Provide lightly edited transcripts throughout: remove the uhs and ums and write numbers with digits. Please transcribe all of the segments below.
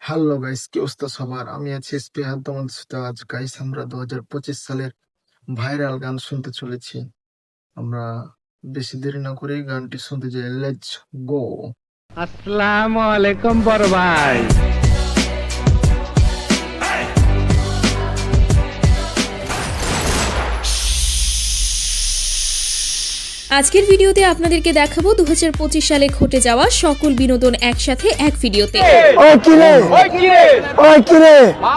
Hello guys, কি অবস্থা সবার? আমি আছি এসপি হাত তোমাদের সাথে। আজ গাইস আমরা 2025 সালের ভাইরাল গান শুনতে চলেছি। আমরা বেশি দেরি না করে গানটি শুনতে যাই। Let's go. আসসালামু আলাইকুম বড় ভাই। আজকের ভিডিওতে আপনাদেরকে দেখাবো 2025 সালে ঘটে যাওয়া সকল বিনোদন একসাথে এক ভিডিওতে।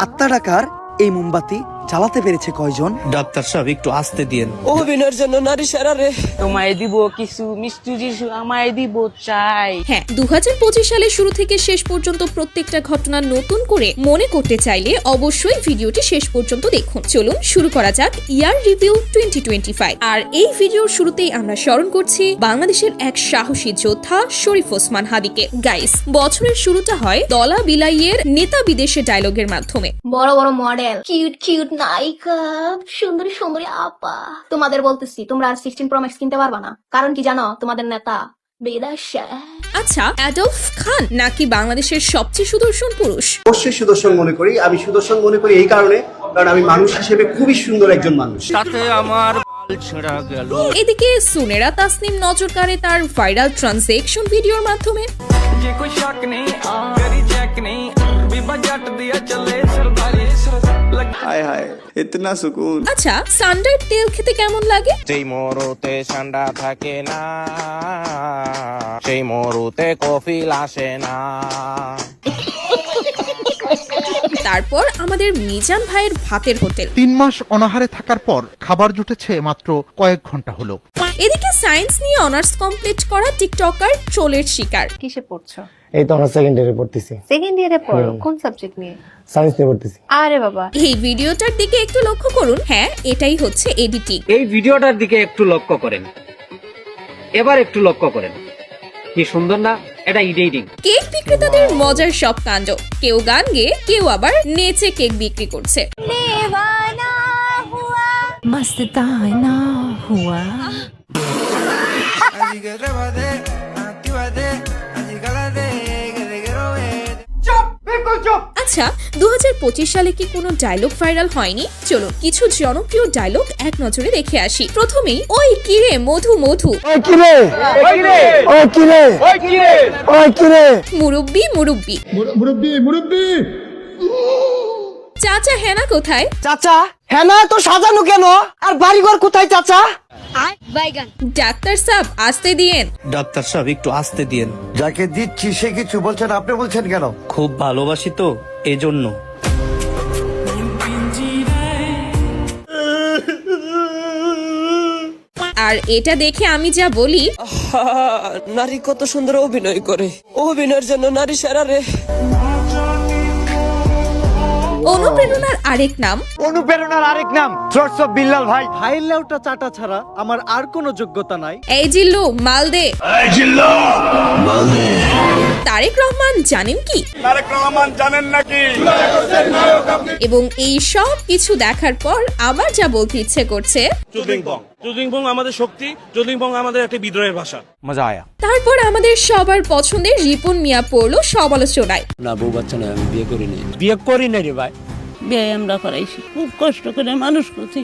আত্মা টাকার এই মোমবাতি জ্বালাতে পেরেছে কয়জন? ডাক্তার সাহেব একটু আসতে দিন। অভিনয়ের জন্য নারী সারারে তোমায় দিব কিছু মিষ্টি যিশু আমায় দিব চাই। হ্যাঁ, 2025 সালের শুরু থেকে শেষ পর্যন্ত প্রত্যেকটা ঘটনা নতুন করে মনে করতে চাইলে অবশ্যই ভিডিওটি শেষ পর্যন্ত দেখুন। চলুন শুরু করা যাক ইয়ার রিভিউ 2025। আর এই ভিডিওর শুরুতেই আমরা স্মরণ করছি বাংলাদেশের এক সাহসী যোদ্ধা শরীফ ওসমান হাদিকে। গাইস, বছরের শুরুটা হয় দলা বিলাইয়ের নেতা বিদেশে ডায়লগের মাধ্যমে। বড় বড় মডেল, কিউট কিউট নায়িকা, সুন্দরী সুন্দরী আপা, তোমাদের বলতেছি তোমরা আর 16 প্রো ম্যাক্স কিনতে পারবা না। কারণ কি জানো? তোমাদের নেতা বিদেশে। আচ্ছা, অ্যাডলফ খান নাকি বাংলাদেশের সবচেয়ে সুদর্শন পুরুষ? অবশ্যই সুদর্শন মনে করি। আমি সুদর্শন মনে করি এই কারণে, কারণ আমি মানুষ হিসেবে খুবই সুন্দর একজন মানুষ। তাতে আমার বাল ছেঁড়া গেল। এদিকে সুনেরা তাসনিম নজর কাড়ে তার ভাইরাল ট্রানজ্যাকশন ভিডিওর মাধ্যমে। हाय हाय इतना सुकून। আচ্ছা, সান্ডার তেল খেতে কেমন লাগে? সেই মরুতে ঠান্ডা থাকে না, সেই মরুতে কফিল আসে না। তারপর আমাদের মিজান ভাইয়ের ভাতের হোটেল। 3 মাস অনাহারে থাকার পর খাবার জুটেছে মাত্র কয়েক ঘন্টা হলো। এদিকে সায়েন্স নিয়ে অনার্স কমপ্লিট করা টিকটকার ট্রোলের শিকার। কিসে পড়ছো? এই তো আমরা সেকেন্ড ইয়ারে পড়তেছি। সেকেন্ড ইয়ারে পড়ো? কোন সাবজেক্ট নিয়ে? সায়েন্স নিয়ে পড়তেছি। আরে বাবা, এই ভিডিওটার দিকে একটু লক্ষ্য করুন। হ্যাঁ, এটাই হচ্ছে এডিটিং। এই ভিডিওটার দিকে একটু লক্ষ্য করেন, এবার একটু লক্ষ্য করেন। কি সুন্দর না? এটা এডিটিং। কেক বিক্রেতাদের মজার সব কাণ্ড। কেউ গান গেয়ে, কেউ আবার নেচে কেক বিক্রি করছে। মস্তানা হুয়া। আচ্ছা, 2025 সালে কি কোনো ডায়লগ ভাইরাল হয়নি? চলুন কিছু জনপ্রিয় ডায়লগ এক নজরে দেখে আসি। প্রথমেই, ওই কিরে মধু মধু, মুরব্বি মুরব্বি, চাচা হেনা কোথায়? চাচা হেনা তো সাজানো কেন? আর বাড়িঘর কোথায় চাচা? ডাক্তার সাহেব আসতে দিয়েন। ডাক্তার সাহেব একটু আসতে দিন। যাকে দিচ্ছি সে কিছু বলছেন, আপনি বলছেন কেন? খুব ভালোবাসি তো এজন্য। আর এটা দেখে আমি যা বলি, নারী কত সুন্দর অভিনয় করে। অভিনয়ের জন্য নারী সারারে। অনুপ্রেরণার আরেক নাম। অনুপ্রেরণার আরেক নাম থ্রটস অফ বিল্লাল ভাই। ভাই লেউটা চাটা ছাড়া আমার আর কোনো যোগ্যতা নাই। এই জিল্লু মালদে। তারেক রহমান জানেন কি? तारक रहमान জানেন নাকি? এবং এই সব কিছু দেখার পর আমার যা বলতে ইচ্ছে করছে, চুদলিংপং আমাদের শক্তি, চুদলিংপং আমাদের একটা বিদ্রোহের ভাষা। মজা আয়া। তারপর আমাদের সবার পছন্দের রিপন মিয়া পড়লো সমালোচনায়। না, বউ বাচ্চা নয়, আমি বিয়ে করি নাই। বিয়ে করি না রে ভাই। বিয়ে আমরা করাইছি, খুব কষ্ট করে মানুষ করছি,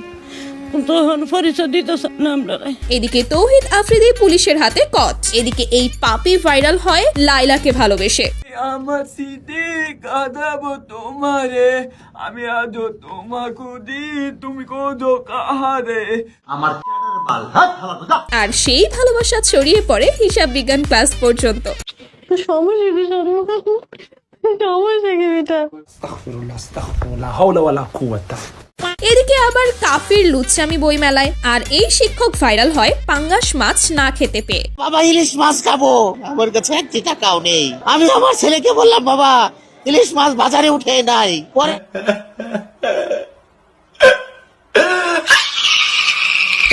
কিন্তু এখন পরিচয় দিতেছে না আমরা। এদিকে তৌহিদ আফ্রিদি পুলিশের হাতে কট। এদিকে এই পাপি ভাইরাল হয় লাইলাকে ভালোবেসে। আমার সিটি কাঁদাবো তোমারে, আমি আজও তোমাকে দি, তুমি কোদো কাহারে। আমার আর সেই ভালোবাসা ছড়িয়ে পড়ে হিসাব বিজ্ঞান ক্লাস পর্যন্ত। সমস্যা কি? সমস্যা কি এটা? এদিকে আবার কাফির লুচ্চামি বই মেলায়। আর এই শিক্ষক ভাইরাল হয় পাঙ্গাস মাছ না খেতে পেয়ে। বাবা ইলিশ মাছ খাবো, আমার কাছে 1 টাকাও নেই। আমি আমার ছেলেকে বললাম, বাবা ইলিশ মাছ বাজারে উঠে নাই। পরে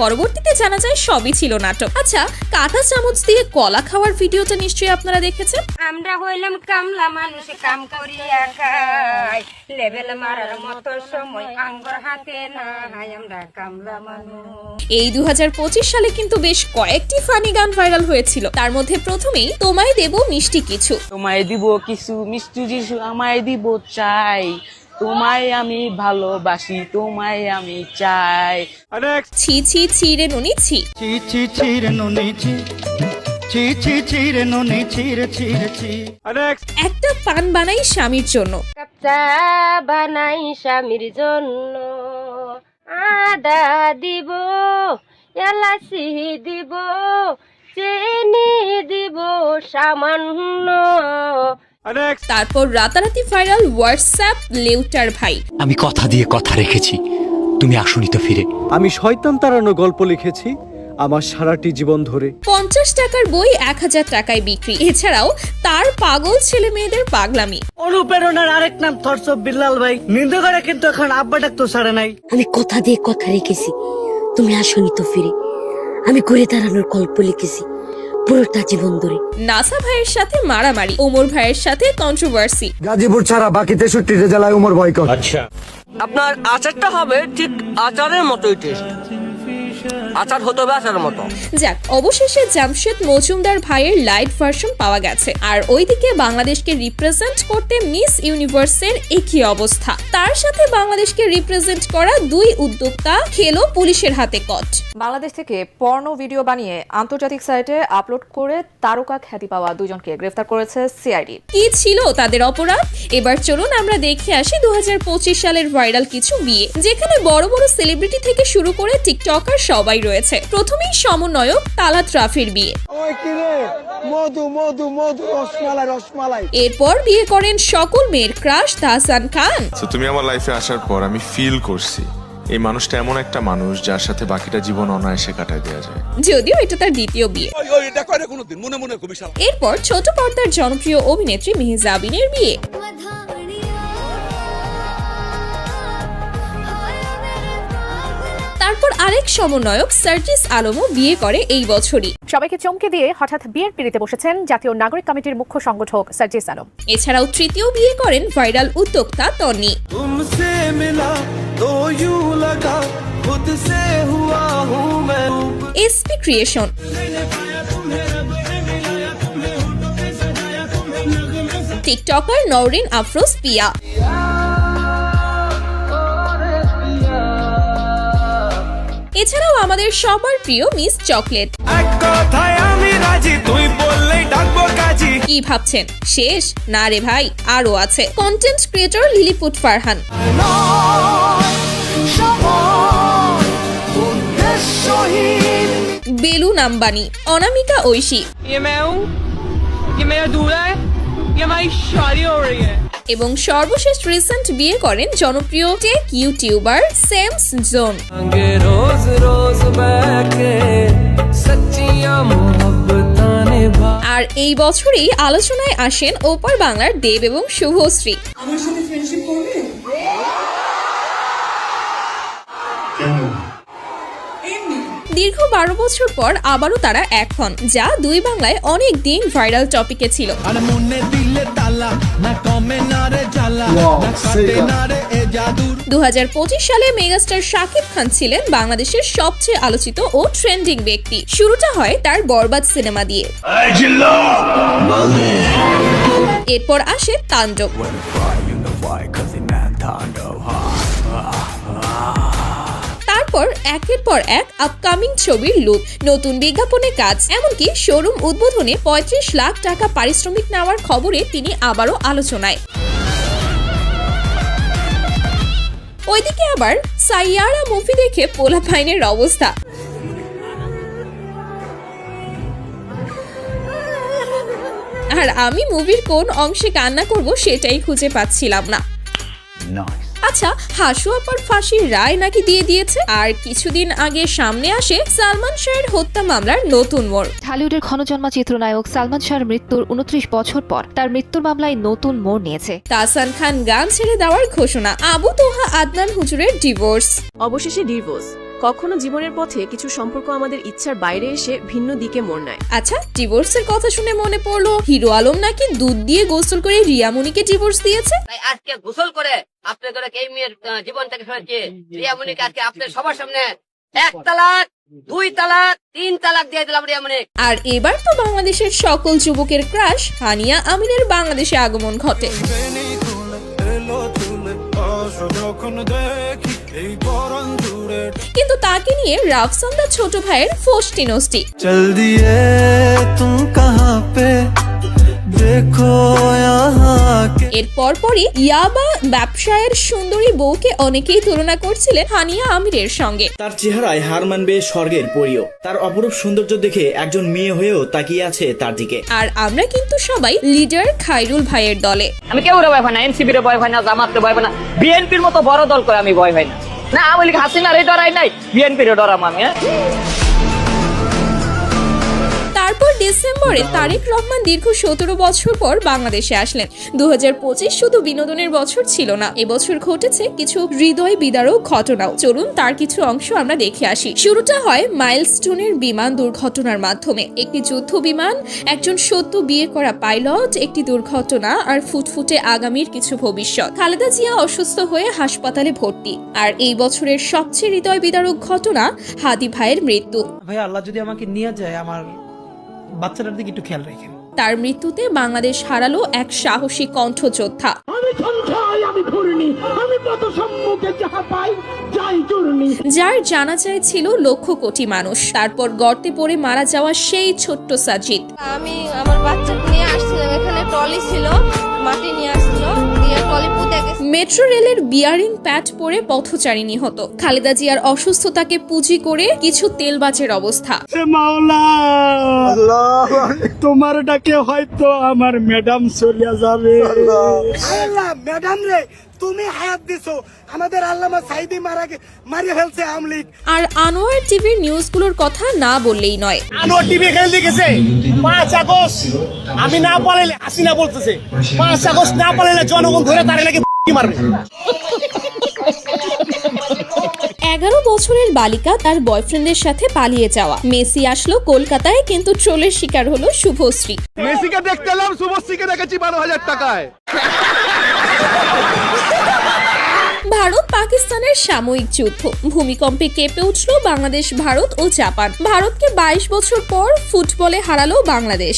পরবর্তীতে জানা যায় সবই ছিল নাটক। আচ্ছা, কাঁটা চামচ দিয়ে কলা খাওয়ার ভিডিওটা নিশ্চয়ই আপনারা দেখেছেন। আমরা হইলাম কামলা মানুষ, কাম করিয়া খাই, লেভেল মারার মতো সময় আঙ্গুর হাতে নাই, আমরা কামলা মানুষ। এই 2025 সালে কিন্তু বেশ কয়েকটি ফানি গান ভাইরাল হয়েছিল। তার মধ্যে প্রথমেই তোমায় দেব মিষ্টি কিছু। তোমায় দিব কিছু মিষ্টি কিছু, আমায় দিব চাই, তোমায় আমি ভালোবাসি, তোমায় আমি চাই। ছি ছি ছি রে নুনি ছি। একটা পান বানাই স্বামীর জন্য, কাপ চা বানাই স্বামীর জন্য, আদা দিব, এলাচি দিব, চিনি দিব সামান্য। তারপর রাতারাতি ভাইরাল হোয়াটসঅ্যাপ লেউটার ভাই। আমি কথা দিয়ে কথা রেখেছি, তুমি আসুনি তো ফিরে। আমি শয়তান তাড়ানো গল্প লিখেছি আমার সারাটি জীবন ধরে। 50 টাকার বই 1000 টাকায় বিক্রি। এছাড়াও তার পাগল ছেলে মেয়েদের পাগলামি। অনুপ্রেরণার আরেক নাম থটস অফ বিল্লাল ভাই। নিন্দা করে কিন্তু এখন আব্বা ডাক তো ছাড়ে নাই। আমি কথা দিয়ে কথা রেখেছি, তুমি আসনি তো ফিরে। আমি ঘুরে দাঁড়ানোর গল্প লিখেছি পুরোটা জীবন ধরে। নাসা ভাইয়ের সাথে মারামারি, ওমর ভাইয়ের সাথে কন্ট্রোভার্সি। গাজীপুর ছাড়া বাকি 63 জেলায় উমর বয়কট। আচ্ছা, আপনার আচারটা হবে ঠিক আচারের মতোই টেস্ট, আচার হতে হবে আচারের মতো। যাক, অবশেষে জামশেদ মজুমদার ভাইয়ের লাইভ ভার্সন পাওয়া গেছে। আর ওইদিকে বাংলাদেশকে রিপ্রেজেন্ট করতে মিস ইউনিভার্সের একই অবস্থা। তার সাথে বাংলাদেশকে রিপ্রেজেন্ট করা দুই উদ্যোক্তা খেলো পুলিশের হাতে কট। বাংলাদেশ থেকে পর্নো ভিডিও বানিয়ে আন্তর্জাতিক সাইটে আপলোড করে তারকা খ্যাতি পাওয়া দুজনকে গ্রেফতার করেছে সিআইডি। কি ছিল তাদের অপরাধ? এবার চলুন আমরা দেখে আসি 2025 সালের ভাইরাল কিছু বিয়ে, যেখানে বড় বড় সেলিব্রিটি থেকে শুরু করে টিকটকার সবাই রয়েছে। প্রথমেই সমন্বয়ক তালাত রাফির বিয়ে। এরপর বিয়ে করেন সকল মেয়ের ক্রাশ তাহসান খান। তুমি আমার লাইফে আসার পর আমি ফিল করছি এই মানুষটা এমন একটা মানুষ যার সাথে বাকিটা জীবন অনায়াসে কাটায় দেওয়া যায়। যদিও এটা তার দ্বিতীয় বিয়ে। এরপর ছোট পর্দার জনপ্রিয় অভিনেত্রী মেহজাবিনের বিয়ে। তারপর আরেক সমন্বয়ক সার্জিস আলমও বিয়ে করে এই বছরই। সবাইকে চমকে দিয়ে হঠাৎ বিয়ের পিড়িতে বসেছেন জাতীয় নাগরিক কমিটির মুখ্য সংগঠক সার্জিস আলম। এছাড়াও তৃতীয় বিয়ে করেন ভাইরাল উদ্যোক্তা Tonni. SP creation, tiktoker Nowrin Afroz Piya, এছাড়াও আমাদের সবার প্রিয় মিস চকলেট। কি ভাবছেন শেষ? না রে ভাই, আরো আছে। Content creator Lilliput Farhan, balloon Ambani, Anamika Oishi এবং সর্বশেষ রিসেন্ট বিয়ে করেন জনপ্রিয় টেক ইউটিউবার সেমস জোন। আর এই বছরই আলোচনায় আসেন ওপার বাংলার দেব এবং শুভশ্রী। দীর্ঘ 12 বছর পর আবারও তারা এক হন, যা দুই বাংলায় অনেক দিন ভাইরাল টপিকে ছিল। 2025 সালে মেগাস্টার শাকিব খান ছিলেন বাংলাদেশের সবচেয়ে আলোচিত ও ট্রেন্ডিং ব্যক্তি। শুরুটা হয় তার বরবাদ সিনেমা দিয়ে। এরপর আসে তাণ্ডব। তারপর একের পর এক আপকামিং ছবির লুক, নতুন বিজ্ঞাপনে কাজ, এমনকি শোরুম উদ্বোধনে 35 লাখ টাকা পারিশ্রমিক নেওয়ার খবরে তিনি আবারও আলোচনায়। ওইদিকে আবার সাইয়ারা মুভি দেখে পোলাপাইনের অবস্থা। আর আমি মুভির কোন অংশে কান্না করব সেটাই খুঁজে পাচ্ছিলাম না। আচ্ছা, হাসু আপার ফাঁসির রায় নাকি দিয়ে দিয়েছে। আর কিছুদিন আগে সামনে আসে সালমান শাহের হত্যা মামলার নতুন মোড়। ঢালিউডের ক্ষণজন্মা চিত্রনায়ক সালমান শাহর মৃত্যুর 29 বছর পর তার মৃত্যুর মামলায় নতুন মোড় নিয়েছে। তাহসান খান গান ছেড়ে দেওয়ার ঘোষণা, আবু তোহা আদনান হুজুরের ডিভোর্স। অবশেষে ডিভোর্স। কখনো জীবনের পথে কিছু সম্পর্ক আমাদের ইচ্ছার বাইরে এসে ভিন্ন দিকে মোড় নেয়। আচ্ছা, ডিভোর্সের কথা শুনে মনে পড়লো হিরো আলম নাকি দুধ দিয়ে গোসল করে রিয়ামণিকে ডিভোর্স দিয়েছে। আজকে গোসল করে আপনাদের এই মেয়ের জীবন থেকে সরেছে রিয়ামণিকে আজকে আপনাদের সবার সামনে 1 তালাক 2 তালাক 3 তালাক দিয়ে দিলাম রিয়ামণি। আর এবার তো বাংলাদেশের সকল যুবকের ক্রাশ হানিয়া আমিনের বাংলাদেশে আগমন ঘটে। কিন্তু তাকে নিয়ে রাফসানদার ছোট ভাইয়ের ফষ্টি নষ্টি। চল দিয়ে তুম কাহা পে দেখো এর পরপরই ইয়াবা ব্যবসায়ের সুন্দরী বউকে অনেকেই তুলনা করছিলেন হানিয়া আমিরের সঙ্গে। তার চেহারায় হার মানবে স্বর্গের পরীও। তার অপরূপ সৌন্দর্য দেখে একজন মেয়ে হয়েও তাকিয়ে আছে তার দিকে। আর আমরা কিন্তু সবাই লিডার খায়রুল ভাইয়ের দলে। আমি কেউ ভয় পাই না, এনসিপির ভয় পাই না, জামাতের ভয় পাই না, বিএনপির মতো বড় দল করে আমি ভয় পাই না। না আওয়ামী লীগ হাসিনার এই ডরাই নাই, বিএনপির ডরাম আমি। তারপর ডিসেম্বরে তারেক রহমান দীর্ঘ 17 বছর পর বাংলাদেশে আসলেন। 2025 শুধু বিনোদনের বছর ছিল না, এবছর ঘটেছে কিছু হৃদয় বিদারক ঘটনাও। চলুন তার কিছু অংশ আমরা দেখে আসি। শুরুটা হয় মাইলস্টোনের বিমান দুর্ঘটনার মাধ্যমে। একটি যুদ্ধ বিমান, একজন সদ্য বিয়ে করা পাইলট, একটি দুর্ঘটনা আর ফুটফুটে আগামীর কিছু ভবিষ্যৎ। খালেদা জিয়া অসুস্থ হয়ে হাসপাতালে ভর্তি। আর এই বছরের সবচেয়ে হৃদয় বিদারক ঘটনা হাদি ভাইয়ের মৃত্যু। ভাই আল্লাহ যদি আমাকে নিয়ে যায়, আমার বাচ্চাটার দিকে একটু খেয়াল রাখেন। তার মৃত্যুতে বাংলাদেশ হারালো এক সাহসী কণ্ঠযোদ্ধা। যার জানাজায় ছিল লক্ষ কোটি মানুষ। তারপর গর্তে পড়ে মারা যাওয়া সেই ছোট্ট সাজিদ। আমি আমার বাচ্চাকে নিয়ে আসছিলাম, এখানে ট্রলি ছিল, মাটি নিয়ে আসছিল, দিয়ে ট্রলি পুঁতে গেছে। মেট্রো রেলের বিয়ারিং প্যাড পরে পথচারী নিহত। খালেদা জিয়ার অসুস্থতাকে পুঁজি করে কিছু তেলবাজের অবস্থা। তোমার ডাকে হয়তো আমার ম্যাডাম চলে যাবে। ম্যাডাম রে, তুমি হায়াত দিছো, আমাদের আল্লামা সাইদি মারি ফেলছে আওয়ামী লীগ। আর আনোয়ার টিভির নিউজগুলোর কথা না বললেই নয়। আনোয়ার টিভি খেল দেখেছে 5 আগস্ট আমি না পালাইলে হাসিনা বলতেছে 5 আগস্ট না পালাইলে জনগণ ধরে তারে নাকি মারবে। 11 বছরের বালিকা তার বয়ফ্রেন্ডের সাথে পালিয়ে যাওয়া। মেসি আসলো কলকাতায়, কিন্তু ট্রোলের শিকার হলো শুভশ্রী। মেসিকে দেখতে এলাম, শুভশ্রীকে দেখেছি 12,000 টাকায়। ভারত পাকিস্তানের সাময়িক যুদ্ধ। ভূমিকম্পে কেঁপে উঠল বাংলাদেশ, ভারত ও জাপান। ভারতকে 22 বছর পর ফুটবলে হারালো বাংলাদেশ।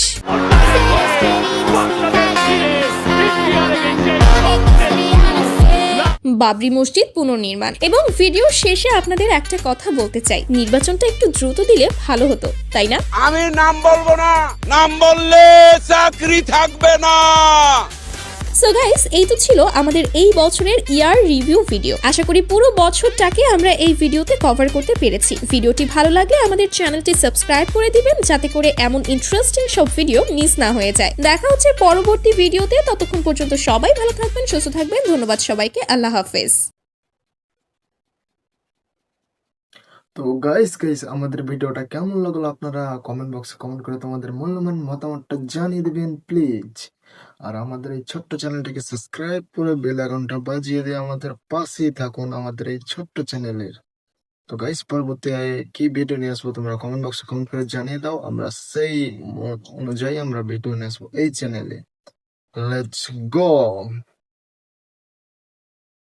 বাবরি মসজিদ পুনর্নির্মাণ। এবং ভিডিও শেষে আপনাদের একটা কথা বলতে চাই, নির্বাচনটা একটু দ্রুত দিলে ভালো হতো, তাই না? আমি নাম বলবো না, নাম বললে চাকরি থাকবে না। সো গাইস, এই তো ছিল আমাদের এই বছরের ইয়ার রিভিউ ভিডিও। আশা করি পুরো বছরটাকে আমরা এই ভিডিওতে কভার করতে পেরেছি। ভিডিওটি ভালো লাগলে আমাদের চ্যানেলটি সাবস্ক্রাইব করে দিবেন, যাতে করে এমন ইন্টারেস্টিং সব ভিডিও মিস না হয়ে যায়। দেখা হচ্ছে পরবর্তী ভিডিওতে। ততক্ষণ পর্যন্ত সবাই ভালো থাকবেন, সুস্থ থাকবেন। ধন্যবাদ সবাইকে। আল্লাহ হাফেজ। তো গাইস আমাদের ভিডিওটা কেমন লাগলো আপনারা কমেন্ট বক্সে কমেন্ট করে তোমাদের মূল্যবান মতামতটা জানিয়ে দিবেন প্লিজ। আর আমাদের এই ছোট্ট চ্যানেলটিকে সাবস্ক্রাইব করে বেল আইকনটা বাজিয়ে দিয়ে আমাদের পাশেই থাকুন আমাদের এই ছোট্ট চ্যানেলের। তো গাইস পরবর্তী কি ভিডিও নিয়ে আসবো তোমরা কমেন্ট বক্সে কমেন্ট করে জানিয়ে দাও, আমরা সেই অনুযায়ী আমরা ভিডিও নিয়ে আসবো এই চ্যানেলে। Let's go.